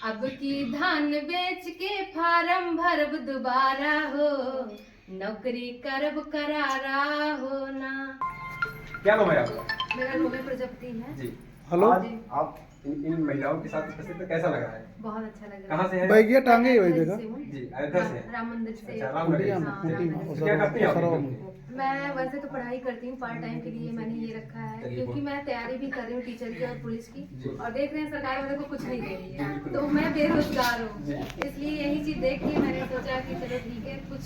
अब की धान बेच के फार्म भरब दोबारा हो, नौकरी करब करारा हो ना। क्या नाम है आपका? मेरा रोमी प्रजापति है जी। हेलो। आज आप इन महिलाओं के साथ उपस्थित हैं, कैसा लगा है? बहुत अच्छा लग रहा है। कहाँ से है? बैगिया टांगे ही वही अयोध्या देखा। से हूँ। जी, अयोध्या से हैं। राम मंदिर से। अच्छा, रामनगर से। हाँ, रामनगर से। क्या करती हैं आप? मैं वैसे तो पढ़ाई करती हूँ, पार्ट टाइम के लिए मैंने ये रखा है चलिए, क्योंकि बहुत- मैं तैयारी भी कर रही हूँ टीचर की और पुलिस जी। की, और देख रहे हैं सरकार मेरे को कुछ नहीं दे रही है, बिल्कुल। तो मैं बेरोजगार जी। हूँ, इसलिए यही चीज देख के मैंने सोचा कि चलो ठीक है कुछ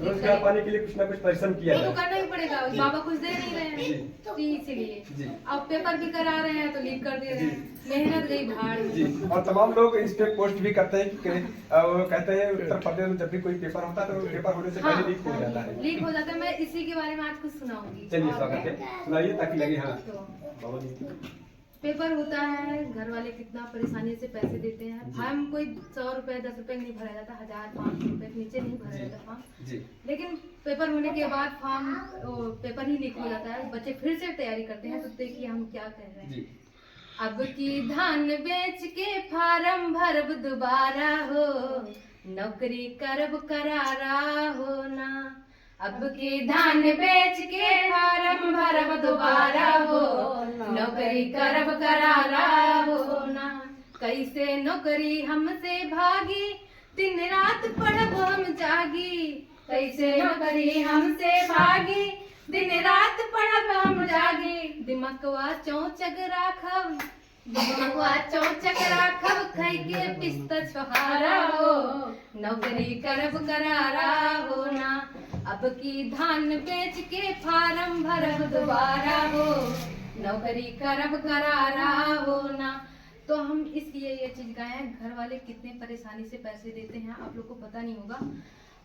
रोजगार पाने के लिए कुछ ना कुछ परिश्रम किया वो तो जाए। करना ही पड़ेगा, जी। बाबा कुछ दे नहीं रहे जी। हैं तो इसीलिए जी। अब पेपर भी करा रहे हैं तो लीक कर दे रहे हैं, मेहनत गई भाड़ में। जी, और तमाम लोग इस पे पोस्ट भी करते हैं कि वो कहते हैं उत्तर प्रदेश में जब भी कोई पेपर होता है तो पेपर होने से हाँ, पहले लीक हो जाता है। लीक हो जाता है। मैं इसी के बारे में आज कुछ सुनाऊंगी। चलिए और- स्वागत है, सुनाइए ताकि लगे हाँ तो बहुत ही- पेपर होता है, घर वाले कितना परेशानी से पैसे देते हैं, फॉर्म कोई 100 रुपए 10 रुपए नहीं भरा जाता, 1000-500 रुपए के नीचे नहीं भरा जाता फॉर्म। जी। लेकिन पेपर होने के बाद फॉर्म पेपर ही लीक हो जाता है, बच्चे फिर से तैयारी करते हैं, तो देखिए हम क्या कह रहे हैं। जी। अब की धान बेच के फार्म भरब दोबारा हो, नौकरी करब करारा हो ना। अब की धान बेच के फार्म भरब दोबारा हो, नौकरी करब करारा हो ना। कैसे नौकरी हमसे भागी, दिन रात पढ़ब हम जागी। कैसे नौकरी हमसे भागी, दिन रात पढ़ब हम जागी। दिमकवा चौचक राखब, दिमकवा चौचक राखब, खाई के पिस्ता छोहारा हो, नौकरी करब करारा हो ना। अब की धान बेच के फार्म भरब दोबारा हो, नौकरी करब करारा हो ना। तो हम इसलिए ये चीज गाए हैं, घर वाले कितने परेशानी से पैसे देते हैं आप लोग को पता नहीं होगा।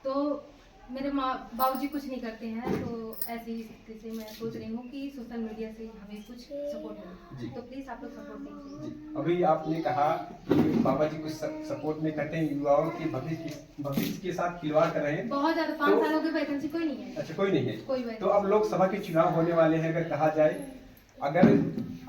तो मेरे बाबूजी कुछ नहीं करते हैं, तो ऐसी ही स्थिति से मैं सोच रही हूँ कि सोशल मीडिया से हमें कुछ सपोर्ट जी। हो, तो प्लीज आप लोग सपोर्ट कीजिए। जी, अभी आपने कहा कि बाबा जी कुछ सपोर्ट नहीं करते हैं, युवाओं के भविष्य के साथ खिलवाड़ कर रहे हैं। बहुत ज्यादा 5 तो- सालों की वैकेंसी कोई नहीं है। अच्छा, कोई नहीं है। कोई वैकेंसी तो अब लोकसभा के चुनाव होने वाले हैं, अगर कहा जाए अगर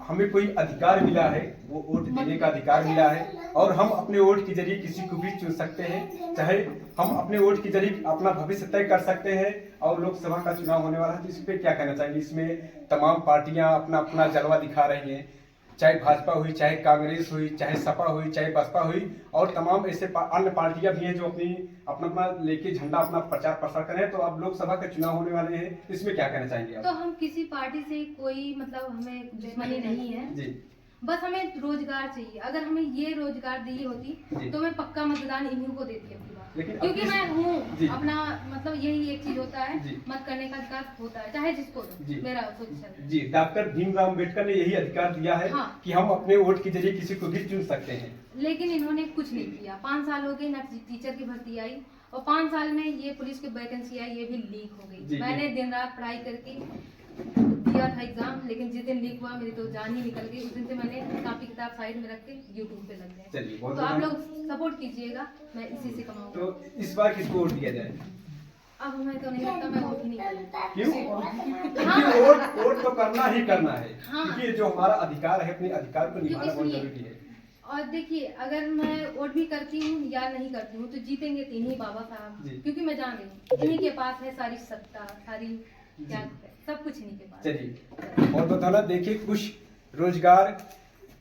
हमें कोई अधिकार मिला है, वो वोट देने का अधिकार मिला है, और हम अपने वोट के जरिए किसी को भी चुन सकते हैं, चाहे हम अपने वोट के जरिए अपना भविष्य तय कर सकते हैं, और लोकसभा का चुनाव होने वाला है, तो इस पे क्या कहना चाहिए? इसमें तमाम पार्टियां अपना अपना जलवा दिखा रही हैं, चाहे भाजपा हुई, चाहे कांग्रेस हुई, चाहे सपा हुई, चाहे बसपा हुई, और तमाम ऐसे अन्य पार्टियां भी हैं जो अपना अपना लेके झंडा अपना प्रचार प्रसार करें। तो अब लोकसभा के चुनाव होने वाले हैं, इसमें क्या कहना चाहेंगे आप? तो हम किसी पार्टी से कोई मतलब हमें दुश्मनी नहीं है, जी। बस हमें रोजगार चाहिए। अगर हमें ये रोजगार दी होती जी। तो मैं पक्का मतदान इन्हीं को देती अपनी बार, लेकिन अब क्योंकि इस- मैं जी। हूँ अपना मतलब यही एक चीज होता है, जी। मत करने का अधिकार होता है, चाहे जिसको जी। दो, मेरा सोच है। जी, डॉक्टर भीमराव अम्बेडकर ने यही अधिकार दिया है हाँ। कि हम अपने वोट के जरिए किसी को भी चुन सकते हैं। लेकिन इन्होंने कुछ नहीं किया। 5 साल हो गए ना टीचर की भर्ती आई, और 5 साल में ये पुलिस की वैकेंसी आई, ये भी लीक हो जी, गई। मैंने दिन रात पढ़ाई करके दिया था एग्जाम, लेकिन जिस दिन लीक हुआ मेरी तो जान ही निकल गई। उस दिन से मैंने कापी किताब साइड में रख के यूट्यूब पे लग चलिए, गए। बहुत तो आप बहुत- लोग सपोर्ट कीजिएगा, मैं इसी से कमाऊंगा। तो इस बार किसको वोट दिया जाए? अब हमें तो नहीं लगता, मैं वोट ही नहीं करूंगी। क्यों? क्योंकि वोट तो करना ही करना है, हाँ। क्योंकि ये जो हमारा अधिकार है, अपने अधिकार को निभाना क्योंकि बहुत सुनिए, जरूरी है। और देखिए अगर मैं वोट भी करती हूँ या नहीं करती हूँ, तो जीतेंगे तो इन्हीं बाबा साहब, जी। क्योंकि मैं जान रही हूँ इन्हीं के पास है सारी सत्ता, सारी क्या सब कुछ इन्हीं के पास है। चलिए, बहुत बहुत धन्यवाद। देखिए, कुछ रोजगार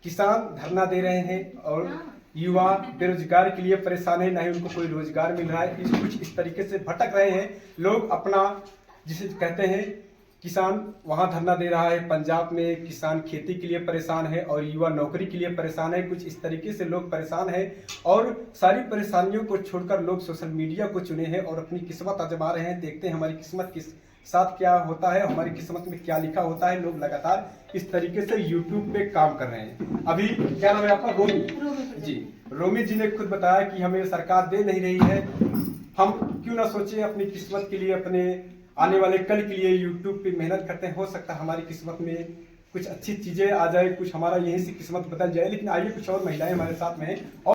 किसान धरना दे रहे हैं, और हाँ। युवा बेरोजगार के लिए परेशान है, नहीं उनको कोई रोजगार मिल रहा है, कुछ इस तरीके से भटक रहे हैं लोग। अपना जिसे कहते हैं किसान वहां धरना दे रहा है, पंजाब में किसान खेती के लिए परेशान है और युवा नौकरी के लिए परेशान है। कुछ इस तरीके से लोग परेशान हैं, और सारी परेशानियों को छोड़कर लोग सोशल मीडिया को चुने हैं और अपनी किस्मत आजमा रहे हैं। देखते हैं हमारी किस्मत किस साथ क्या होता है, हमारी किस्मत में क्या लिखा होता है। लोग लगातार इस तरीके से यूट्यूब पे काम कर रहे हैं। अभी क्या नाम है आपका? रोमी जी। रोमी जी ने खुद बताया कि हमें सरकार दे नहीं रही है, हम क्यों ना सोचें अपनी किस्मत के लिए, अपने आने वाले कल के लिए यूट्यूब पे मेहनत करते हैं। हो सकता है हमारी किस्मत में कुछ अच्छी चीजें आ जाए, कुछ हमारा यहीं से किस्मत बदल जाए। लेकिन आइए, कुछ और महिलाएं हमारे साथ में हैं।